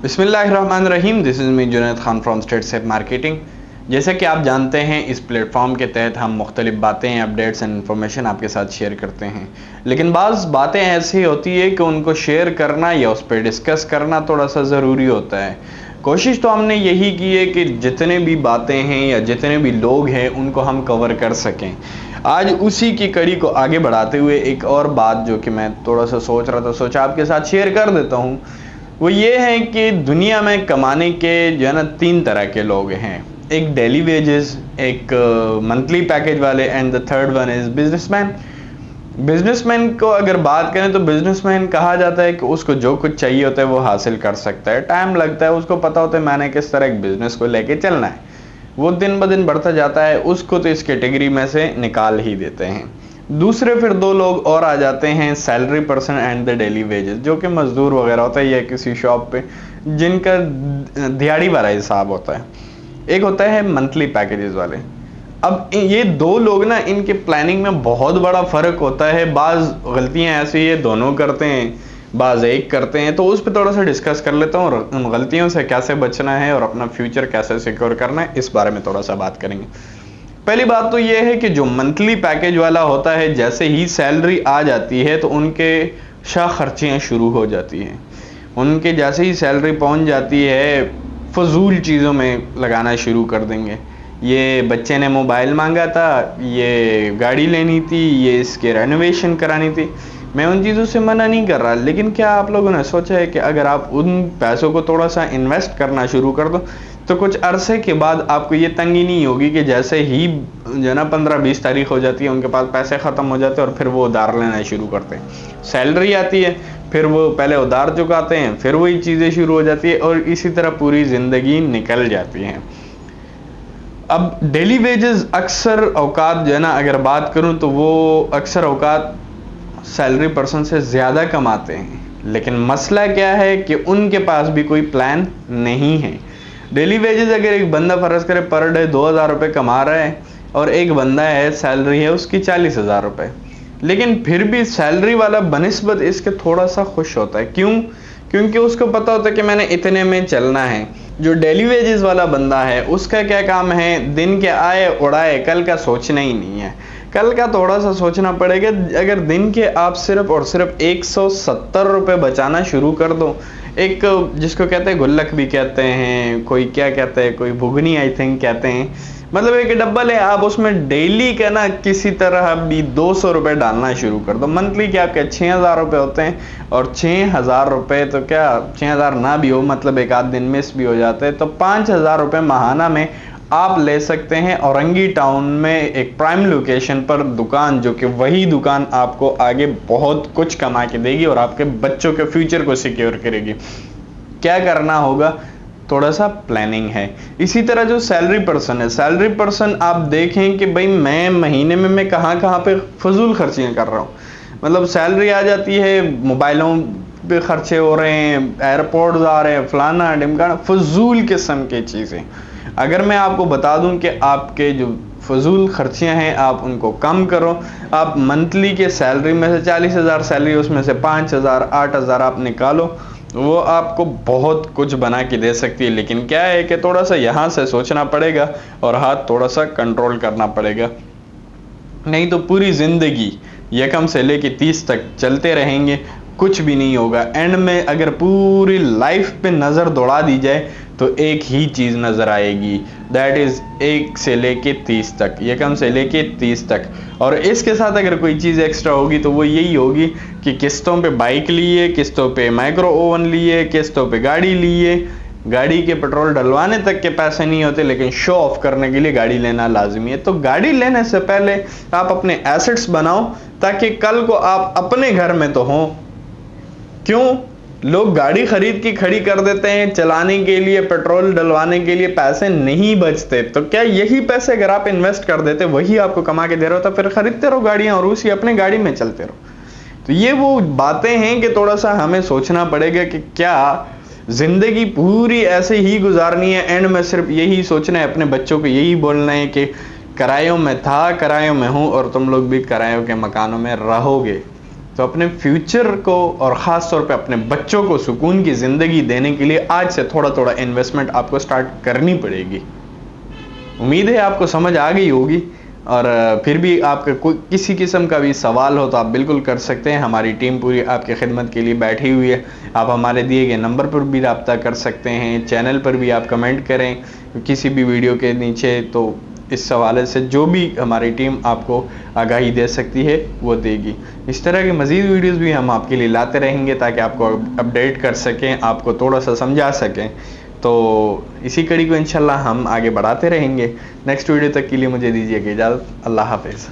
بسم اللہ الرحمن الرحیم. This is me Junaid Khan from state sip marketing. جیسا کہ آپ جانتے ہیں اس پلیٹ فارم کے تحت ہم مختلف باتیں، اپڈیٹس اینڈ انفارمیشن آپ کے ساتھ شیئر کرتے ہیں، لیکن بعض باتیں ایسی ہوتی ہے کہ ان کو شیئر کرنا یا اس پہ ڈسکس کرنا تھوڑا سا ضروری ہوتا ہے. کوشش تو ہم نے یہی کی ہے کہ جتنے بھی باتیں ہیں یا جتنے بھی لوگ ہیں ان کو ہم کور کر سکیں. آج اسی کی کڑی کو آگے بڑھاتے ہوئے ایک اور بات جو کہ میں تھوڑا سا سوچ رہا تھا، سوچا آپ کے ساتھ شیئر کر دیتا ہوں. وہ یہ ہے کہ دنیا میں کمانے کے جو ہے نا 3 طرح کے لوگ ہیں. ایک ڈیلی ویجز، ایک منتھلی پیکج والے، and the third one is business man. Business man کو اگر بات کریں تو بزنس مین کہا جاتا ہے کہ اس کو جو کچھ چاہیے ہوتا ہے وہ حاصل کر سکتا ہے. ٹائم لگتا ہے، اس کو پتہ ہوتا ہے میں نے کس طرح ایک بزنس کو لے کے چلنا ہے. وہ دن بدن بڑھتا جاتا ہے، اس کو تو اس کیٹیگری میں سے نکال ہی دیتے ہیں. دوسرے پھر 2 لوگ اور آ جاتے ہیں، salary person and the daily wages, جو کہ مزدور وغیرہ ہوتا ہے یا کسی شاپ پہ جن کا دیہاڑی والا حساب ہوتا ہے. ایک ہوتا ہے منتھلی پیکیجز والے. اب یہ 2 لوگ نا، ان کے پلاننگ میں بہت بڑا فرق ہوتا ہے. بعض غلطیاں ایسی ہیں دونوں کرتے ہیں، بعض ایک کرتے ہیں. تو اس پہ تھوڑا سا ڈسکس کر لیتا ہوں اور ان غلطیوں سے کیسے بچنا ہے اور اپنا فیوچر کیسے سیکور کرنا ہے اس بارے میں تھوڑا سا بات کریں گے. پہلی بات تو یہ ہے کہ جو منتھلی پیکیج والا ہوتا ہے، جیسے ہی سیلری آ جاتی ہے تو ان کے شاہ خرچیاں شروع ہو جاتی ہیں. ان کے جیسے ہی سیلری پہنچ جاتی ہے فضول چیزوں میں لگانا شروع کر دیں گے. یہ بچے نے موبائل مانگا تھا، یہ گاڑی لینی تھی، یہ اس کے رینوویشن کرانی تھی. میں ان چیزوں سے منع نہیں کر رہا، لیکن کیا آپ لوگوں نے سوچا ہے کہ اگر آپ ان پیسوں کو تھوڑا سا انویسٹ کرنا شروع کر دو تو کچھ عرصے کے بعد آپ کو یہ تنگی نہیں ہوگی کہ جیسے ہی جو ہے نا 15-20 تاریخ ہو جاتی ہے ان کے پاس پیسے ختم ہو جاتے ہیں اور پھر وہ ادھار لینا شروع کرتے ہیں. سیلری آتی ہے، پھر وہ پہلے ادھار چکاتے ہیں، پھر وہی چیزیں شروع ہو جاتی ہے اور اسی طرح پوری زندگی نکل جاتی ہیں. اب ڈیلی ویجز اکثر اوقات جو ہے نا اگر بات کروں تو وہ اکثر اوقات سیلری پرسن سے زیادہ کماتے ہیں، لیکن مسئلہ کیا ہے کہ ان کے پاس بھی کوئی پلان نہیں ہے. ڈیلی ویجز اگر ایک بندہ فرض کرے پر ڈے 2000 روپے کما رہا ہے اور ایک بندہ ہے سیلری ہے اس کی 40,000 روپے، لیکن پھر بھی سیلری والا بنسبت اس کے تھوڑا سا خوش ہوتا ہے. کیوں؟ کیونکہ اس کو پتا ہوتا ہے کہ میں نے اتنے میں چلنا ہے. جو ڈیلی ویجز والا بندہ ہے اس کا کیا کام ہے؟ دن کے آئے اڑائے، کل کا سوچنا ہی نہیں ہے. کل کا تھوڑا سا سوچنا پڑے گا. اگر دن کے آپ صرف اور صرف 170 روپے بچانا شروع کر دو، ایک جس کو کہتے ہیں گلک بھی کہتے ہیں، کوئی کیا کہتے ہیں، کوئی بھگنی آئی تھنک کہتے ہیں، مطلب ایک ڈبل ہے، آپ اس میں ڈیلی کا نا کسی طرح بھی 200 روپے ڈالنا شروع کر دو. منتھلی کے آپ کے 6,000 روپے ہوتے ہیں اور 6,000 روپے تو کیا 6,000 نہ بھی ہو، مطلب ایک آدھ دن مس بھی ہو جاتے ہیں تو 5,000 روپے ماہانہ میں آپ لے سکتے ہیں اورنگی ٹاؤن میں ایک پرائم لوکیشن پر دکان، جو کہ وہی دکان آپ کو آگے بہت کچھ کما کے دے گی اور آپ کے بچوں کے فیوچر کو سیکیور کرے گی. کیا کرنا ہوگا؟ تھوڑا سا پلاننگ ہے. اسی طرح جو سیلری پرسن ہے، سیلری پرسن آپ دیکھیں کہ بھئی میں مہینے میں کہاں پہ فضول خرچیاں کر رہا ہوں. مطلب سیلری آ جاتی ہے، موبائلوں پہ خرچے ہو رہے ہیں، ایئرپورٹس آ رہے ہیں، فلانا ڈمکانا، فضول قسم کی چیزیں. اگر میں آپ کو بتا دوں کہ آپ کے جو فضول خرچیاں ہیں آپ ان کو کم کرو. آپ منتھلی کے سیلری میں سے 40,000 سیلری، اس میں سے 5,000 8,000 آپ نکالو، وہ آپ کو بہت کچھ بنا کے دے سکتی ہے. لیکن کیا ہے کہ تھوڑا سا یہاں سے سوچنا پڑے گا اور ہاتھ تھوڑا سا کنٹرول کرنا پڑے گا، نہیں تو پوری زندگی 1 سے لے کے 30 تک چلتے رہیں گے، کچھ بھی نہیں ہوگا. اینڈ میں اگر پوری لائف پہ نظر دوڑا دی جائے تو ایک ہی چیز نظر آئے گی، دیٹ از 1 سے لے کے 30 تک، 1 سے لے کے 30 تک. اور اس کے ساتھ اگر کوئی چیز ایکسٹرا ہوگی تو وہ یہی ہوگی کہ قسطوں پہ بائک لیے، قسطوں پہ مائکرو اوون لیے، قسطوں پہ گاڑی لیے. گاڑی کے پیٹرول ڈلوانے تک کے پیسے نہیں ہوتے، لیکن شو آف کرنے کے لیے گاڑی لینا لازمی ہے. تو گاڑی لینے سے پہلے آپ اپنے ایسٹس بناؤ تاکہ کل کو آپ اپنے گھر میں تو ہوں. کیوں؟ لوگ گاڑی خرید کی کھڑی کر دیتے ہیں، چلانے کے لیے، پیٹرول ڈلوانے کے لیے پیسے نہیں بچتے. تو کیا یہی پیسے اگر آپ انویسٹ کر دیتے، وہی آپ کو کما کے دے رہا ہوتا، پھر خریدتے رہو گاڑیاں اور اسی اپنے گاڑی میں چلتے رہو. تو یہ وہ باتیں ہیں کہ تھوڑا سا ہمیں سوچنا پڑے گا کہ کیا زندگی پوری ایسے ہی گزارنی ہے. اینڈ میں صرف یہی سوچنا ہے، اپنے بچوں کو یہی بولنا ہے کہ کرایوں میں تھا، کرایوں میں ہوں اور تم لوگ بھی کرایوں کے مکانوں میں رہو گے. تو اپنے فیوچر کو اور خاص طور پہ اپنے بچوں کو سکون کی زندگی دینے کے لیے آج سے تھوڑا تھوڑا انویسٹمنٹ آپ کو سٹارٹ کرنی پڑے گی. امید ہے آپ کو سمجھ آ گئی ہوگی. اور پھر بھی آپ کا کوئی کسی قسم کا بھی سوال ہو تو آپ بالکل کر سکتے ہیں. ہماری ٹیم پوری آپ کی خدمت کے لیے بیٹھی ہوئی ہے. آپ ہمارے دیے گئے نمبر پر بھی رابطہ کر سکتے ہیں. چینل پر بھی آپ کمنٹ کریں کسی بھی ویڈیو کے نیچے, تو اس حوالے سے جو بھی ہماری ٹیم آپ کو آگاہی دے سکتی ہے وہ دے گی. اس طرح کی مزید ویڈیوز بھی ہم آپ کے لیے لاتے رہیں گے تاکہ آپ کو اپڈیٹ کر سکیں, آپ کو تھوڑا سا سمجھا سکیں. تو اسی کڑی کو انشاءاللہ ہم آگے بڑھاتے رہیں گے. نیکسٹ ویڈیو تک کے لیے مجھے دیجیے کہ اجازت. اللہ حافظ.